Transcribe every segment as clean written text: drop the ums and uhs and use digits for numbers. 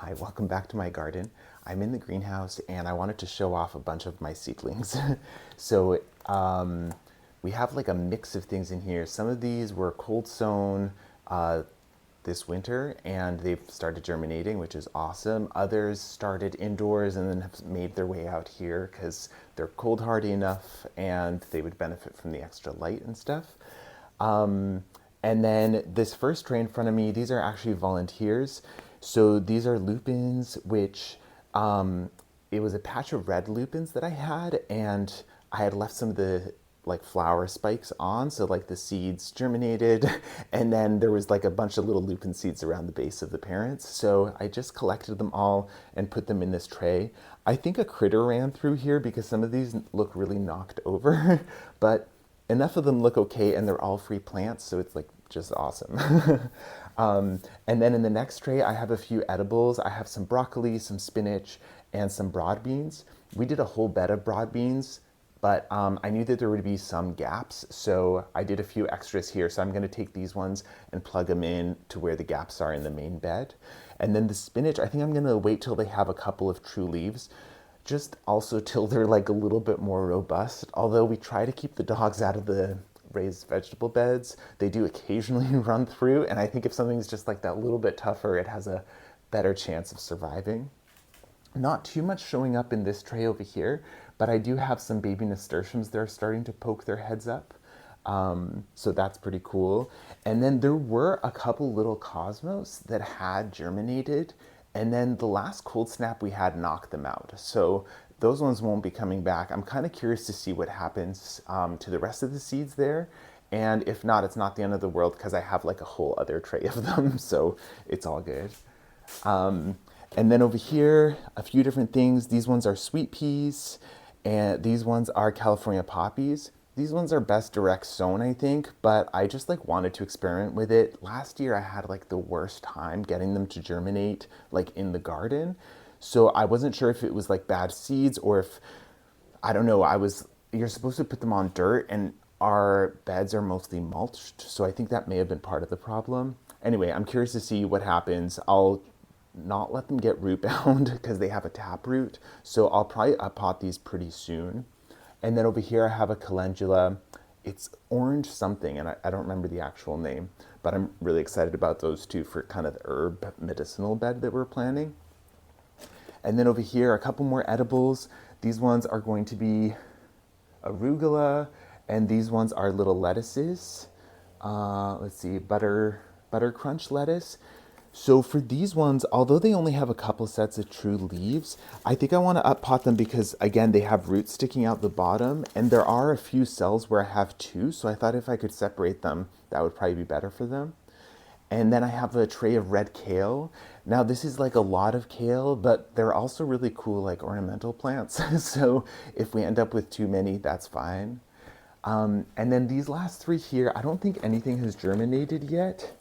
Hi, welcome back to my garden. I'm in the greenhouse and I wanted to show off a bunch of my seedlings. so we have like a mix of things in here. Some of these were cold sown this winter and they've started germinating, which is awesome. Others started indoors and then have made their way out here because they're cold hardy enough and they would benefit from the extra light and stuff. And then this first tray in front of me, these are actually volunteers. So these are lupins, which it was a patch of red lupins that I had, and I had left some of the like flower spikes on, so like the seeds germinated, and then there was like a bunch of little lupin seeds around the base of the parents. So I just collected them all and put them in this tray. I think a critter ran through here because some of these look really knocked over, but enough of them look okay, and they're all free plants, so it's like just awesome. And then in the next tray, I have a few edibles. I have some broccoli, some spinach, and some broad beans. We did a whole bed of broad beans, but I knew that there would be some gaps, so I did a few extras here. So I'm going to take these ones and plug them in to where the gaps are in the main bed. And then the spinach, I think I'm going to wait till they have a couple of true leaves, just also till they're like a little bit more robust. Although we try to keep the dogs out of the raised vegetable beds, they do occasionally run through, and I think if something's just like that little bit tougher, it has a better chance of surviving. Not too much showing up in this tray over here, but I do have some baby nasturtiums that are starting to poke their heads up. So that's pretty cool. And then there were a couple little cosmos that had germinated, and then the last cold snap we had knocked them out. So those ones won't be coming back. I'm kind of curious to see what happens to the rest of the seeds there. And if not, it's not the end of the world because I have like a whole other tray of them. So it's all good. And then over here, a few different things. These ones are sweet peas, and these ones are California poppies. These ones are best direct sown, I think, but I just like wanted to experiment with it. Last year I had like the worst time getting them to germinate like in the garden. So I wasn't sure if it was like bad seeds or if, I don't know, you're supposed to put them on dirt and our beds are mostly mulched. So I think that may have been part of the problem. Anyway, I'm curious to see what happens. I'll not let them get root bound because they have a tap root. So I'll probably pot these pretty soon. And then over here I have a calendula. It's orange something, and I don't remember the actual name, but I'm really excited about those two for kind of the herb medicinal bed that we're planning. And then over here, a couple more edibles. These ones are going to be arugula, and these ones are little lettuces. Let's see, butter crunch lettuce. So for these ones, although they only have a couple sets of true leaves, I think I want to up pot them because again, they have roots sticking out the bottom, and there are a few cells where I have two. So I thought if I could separate them, that would probably be better for them. And then I have a tray of red kale. Now this is like a lot of kale, but they're also really cool like ornamental plants. So if we end up with too many, that's fine. And then these last three here, I don't think anything has germinated yet.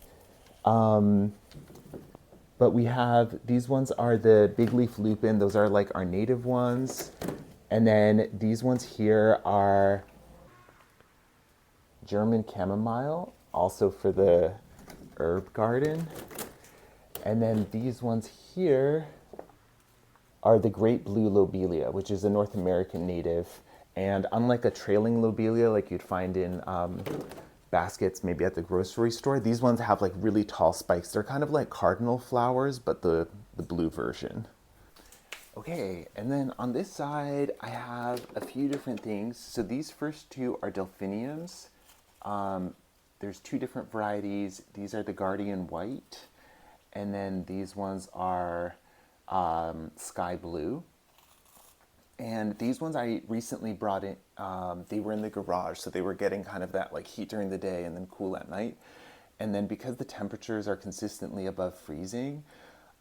But we have, these ones are the big leaf lupin. Those are like our native ones. And then these ones here are German chamomile, also for the herb garden. And then these ones here are the great blue lobelia, which is a North American native. And unlike a trailing lobelia like you'd find in baskets maybe at the grocery store, these ones have like really tall spikes. They're kind of like cardinal flowers, but the blue version. Okay, and then on this side, I have a few different things. So these first two are Delphiniums. There's two different varieties. These are the Guardian White, and then these ones are Sky Blue. And these ones I recently brought in, they were in the garage, so they were getting kind of that like heat during the day and then cool at night. And then because the temperatures are consistently above freezing,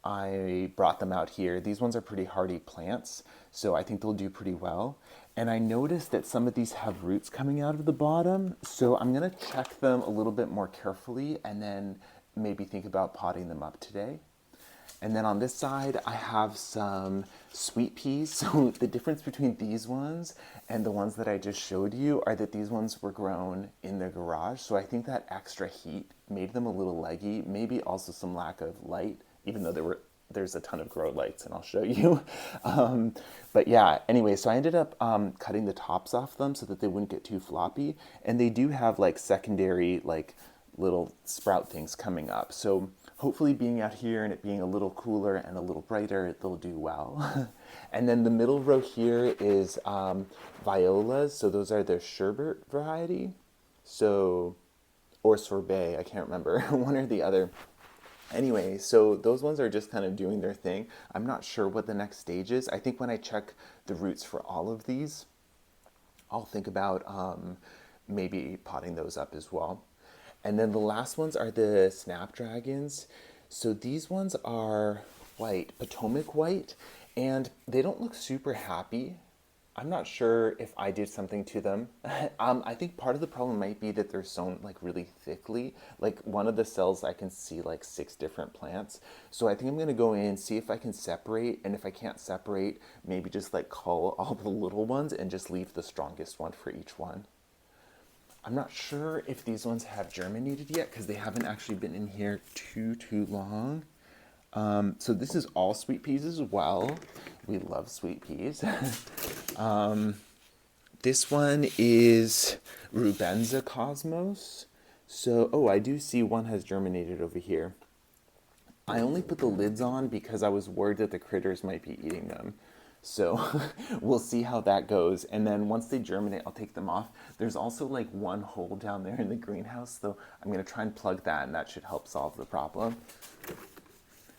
I brought them out here. These ones are pretty hardy plants, so I think they'll do pretty well. And I noticed that some of these have roots coming out of the bottom, so I'm gonna check them a little bit more carefully and then maybe think about potting them up today. And then on this side, I have some sweet peas. So the difference between these ones and the ones that I just showed you are that these ones were grown in the garage. So I think that extra heat made them a little leggy, maybe also some lack of light, even though there were there's a ton of grow lights and I'll show you. But yeah, anyway, so I ended up cutting the tops off them so that they wouldn't get too floppy. And they do have like secondary like little sprout things coming up. So hopefully being out here and it being a little cooler and a little brighter, they'll do well. And then the middle row here is violas. So those are the sherbet variety. So, or sorbet, I can't remember, one or the other. Anyway, so those ones are just kind of doing their thing. I'm not sure what the next stage is. I think when I check the roots for all of these, I'll think about maybe potting those up as well. And then the last ones are the snapdragons. So these ones are white, Potomac white, and they don't look super happy. I'm not sure if I did something to them. I think part of the problem might be that they're sown like really thickly. Like one of the cells I can see like 6 different plants. So I think I'm gonna go in, see if I can separate, and if I can't separate, maybe just like cull all the little ones and just leave the strongest one for each one. I'm not sure if these ones have germinated yet because they haven't actually been in here too long. So this is all sweet peas as well. We love sweet peas. This one is Rubenza Cosmos. So, oh, I do see one has germinated over here. I only put the lids on because I was worried that the critters might be eating them. So we'll see how that goes. And then once they germinate, I'll take them off. There's also like one hole down there in the greenhouse, so I'm gonna try and plug that and that should help solve the problem.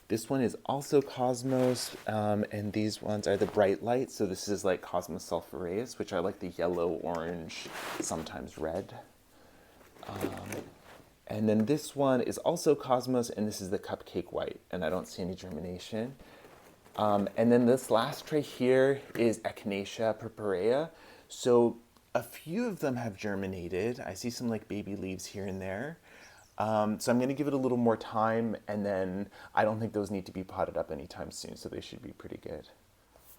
This one is also Cosmos, and these ones are the bright lights. So this is like Cosmos sulphureus, which are like the yellow, orange, sometimes red. And then this one is also Cosmos, and this is the cupcake white, and I don't see any germination. And then this last tray here is Echinacea purpurea. So a few of them have germinated. I see some like baby leaves here and there. So I'm going to give it a little more time, and then I don't think those need to be potted up anytime soon, so they should be pretty good.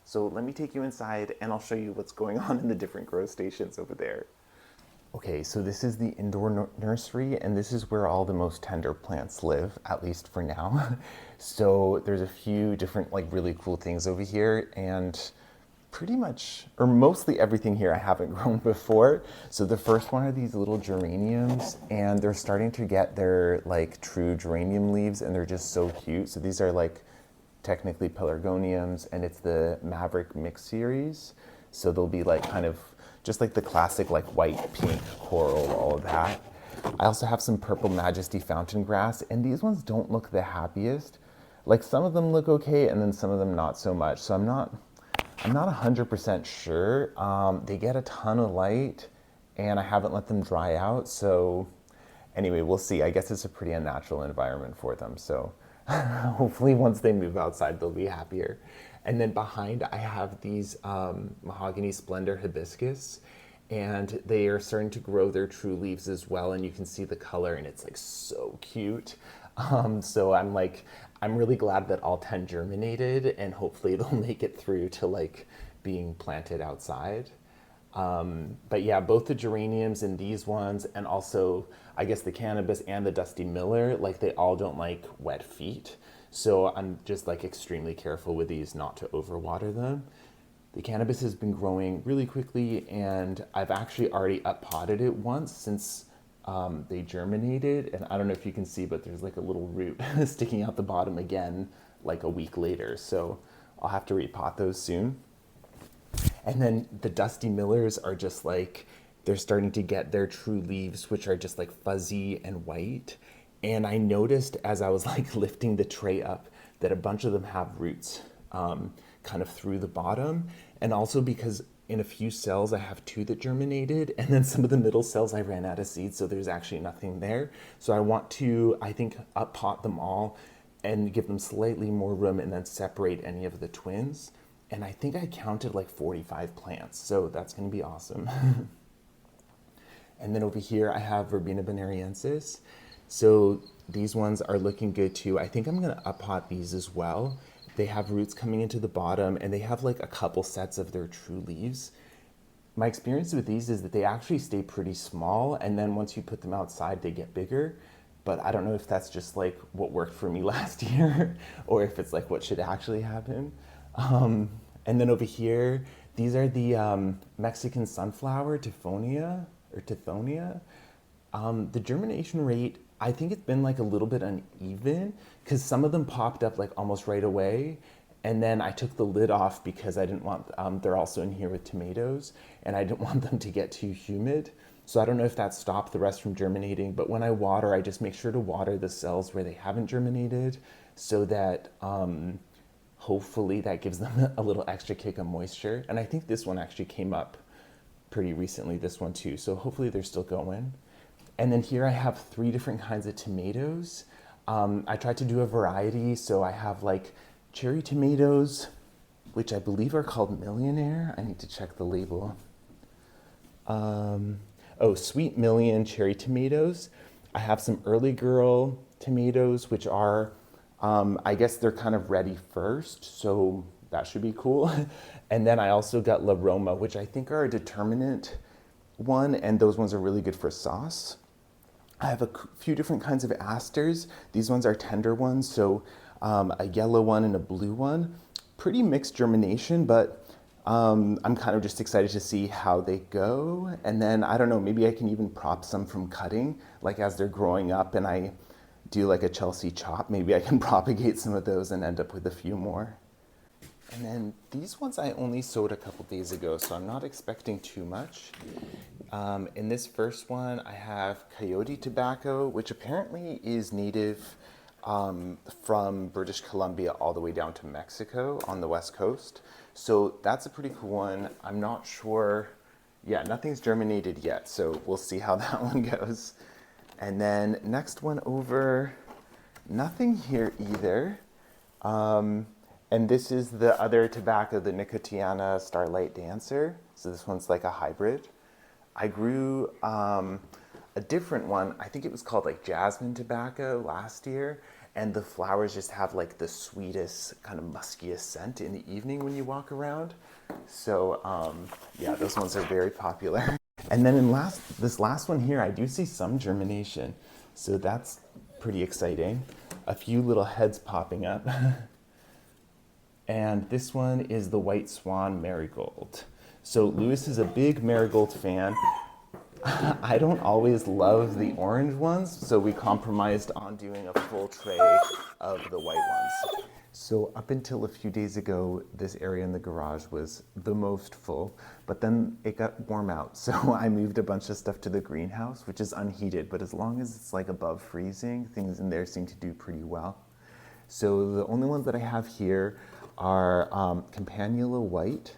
So let me take you inside and I'll show you what's going on in the different grow stations over there. Okay, so this is the indoor nursery, and this is where all the most tender plants live, at least for now. So there's a few different like really cool things over here, and pretty much, or mostly everything here I haven't grown before. So the first one are these little geraniums, and they're starting to get their like true geranium leaves, and they're just so cute. So these are like technically pelargoniums, and it's the Maverick Mix series. So they'll be like kind of just like the classic like white, pink, coral, all of that. I also have some purple Majesty fountain grass, and these ones don't look the happiest. Like some of them look okay, and then some of them not so much. So I'm not 100% sure. They get a ton of light, and I haven't let them dry out. So anyway, we'll see. I guess it's a pretty unnatural environment for them. So hopefully once they move outside, they'll be happier. And then behind, I have these Mahogany Splendor Hibiscus, and they are starting to grow their true leaves as well. And you can see the color, and it's like so cute. So I'm really glad that all 10 germinated, and hopefully it'll make it through to like being planted outside. But yeah, both the geraniums and these ones, and also I guess the cannabis and the Dusty Miller, like they all don't like wet feet. So I'm just like extremely careful with these not to overwater them. The cannabis has been growing really quickly, and I've actually already up potted it once since they germinated. And I don't know if you can see, but there's like a little root sticking out the bottom again like a week later. So I'll have to repot those soon. And then the Dusty Millers are just like, they're starting to get their true leaves, which are just like fuzzy and white. And I noticed as I was like lifting the tray up that a bunch of them have roots kind of through the bottom. And also because in a few cells I have 2 that germinated, and then some of the middle cells I ran out of seeds, so there's actually nothing there. So I want to, I think, up pot them all and give them slightly more room, and then separate any of the twins. And I think I counted like 45 plants, so that's going to be awesome. And then over here I have Verbena bonariensis. So these ones are looking good too. I think I'm going to up pot these as well. They have roots coming into the bottom, and they have like a couple sets of their true leaves. My experience with these is that they actually stay pretty small, and then once you put them outside, they get bigger. but I don't know if that's just like what worked for me last year or if it's like what should actually happen. And then over here, these are the Mexican sunflower, Tithonia. The germination rate, I think it's been like a little bit uneven because some of them popped up like almost right away. And then I took the lid off because I didn't want, they're also in here with tomatoes and I didn't want them to get too humid. So I don't know if that stopped the rest from germinating, but when I water, I just make sure to water the cells where they haven't germinated so that hopefully that gives them a little extra kick of moisture. And I think this one actually came up pretty recently, this one too. So hopefully they're still going. And then here I have 3 different kinds of tomatoes. I tried to do a variety, so I have like cherry tomatoes, which I believe are called Millionaire. I need to check the label. Oh, Sweet Million cherry tomatoes. I have some Early Girl tomatoes, which are, I guess they're kind of ready first, so that should be cool. And then I also got La Roma, which I think are a determinate one, and those ones are really good for sauce. I have a few different kinds of asters. These ones are tender ones, so a yellow one and a blue one. Pretty mixed germination, but I'm kind of just excited to see how they go. And then, I don't know, maybe I can even prop some from cutting, like as they're growing up and I do like a Chelsea chop, maybe I can propagate some of those and end up with a few more. And then these ones I only sowed a couple days ago, so I'm not expecting too much. In this first one, I have coyote tobacco, which apparently is native from British Columbia all the way down to Mexico on the west coast. So that's a pretty cool one. I'm not sure, yeah, nothing's germinated yet, so we'll see how that one goes. And then next one over, nothing here either. And this is the other tobacco, the Nicotiana Starlight Dancer. So this one's like a hybrid. I grew a different one. I think it was called like jasmine tobacco last year. And the flowers just have like the sweetest, kind of muskiest scent in the evening when you walk around. So yeah, those ones are very popular. And then in this last one here, I do see some germination. So that's pretty exciting. A few little heads popping up. And this one is the White Swan Marigold. So Lewis is a big marigold fan. I don't always love the orange ones, so we compromised on doing a full tray of the white ones. So up until a few days ago, this area in the garage was the most full, but then it got warm out. So I moved a bunch of stuff to the greenhouse, which is unheated, but as long as it's like above freezing, things in there seem to do pretty well. So the only ones that I have here are Campanula White,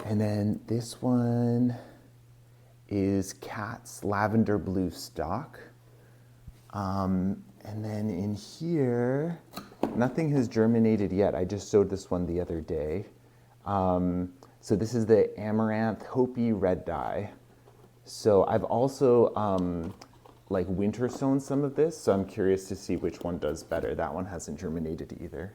and then this one is Cat's Lavender Blue Stock. And then in here, nothing has germinated yet. I just sowed this one the other day. So this is the Amaranth Hopi Red Dye. So I've also like winter sown some of this, so I'm curious to see which one does better. That one hasn't germinated either.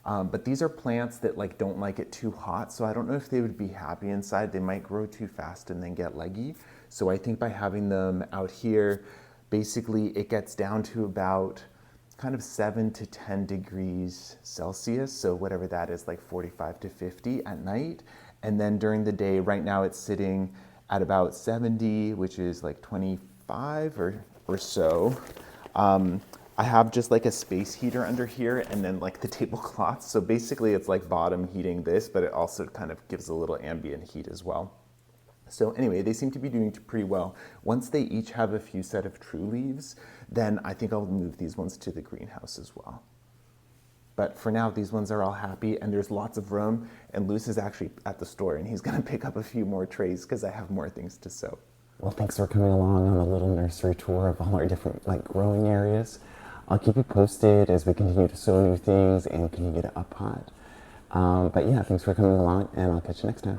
But these are plants that like don't like it too hot, so I don't know if they would be happy inside. They might grow too fast and then get leggy. So I think by having them out here, basically it gets down to about kind of 7 to 10 degrees Celsius, so whatever that is, like 45 to 50 at night. And then during the day, right now it's sitting at about 70, which is like 25 or so. I have just like a space heater under here and then like the tablecloth. So basically it's like bottom heating this, but it also kind of gives a little ambient heat as well. So anyway, they seem to be doing pretty well. Once they each have a few set of true leaves, then I think I'll move these ones to the greenhouse as well. But for now, these ones are all happy and there's lots of room, and Luce is actually at the store and he's gonna pick up a few more trays because I have more things to sow. Well, thanks for coming along on a little nursery tour of all our different like growing areas. I'll keep you posted as we continue to sow new things and continue to up pot. But yeah, thanks for coming along, and I'll catch you next time.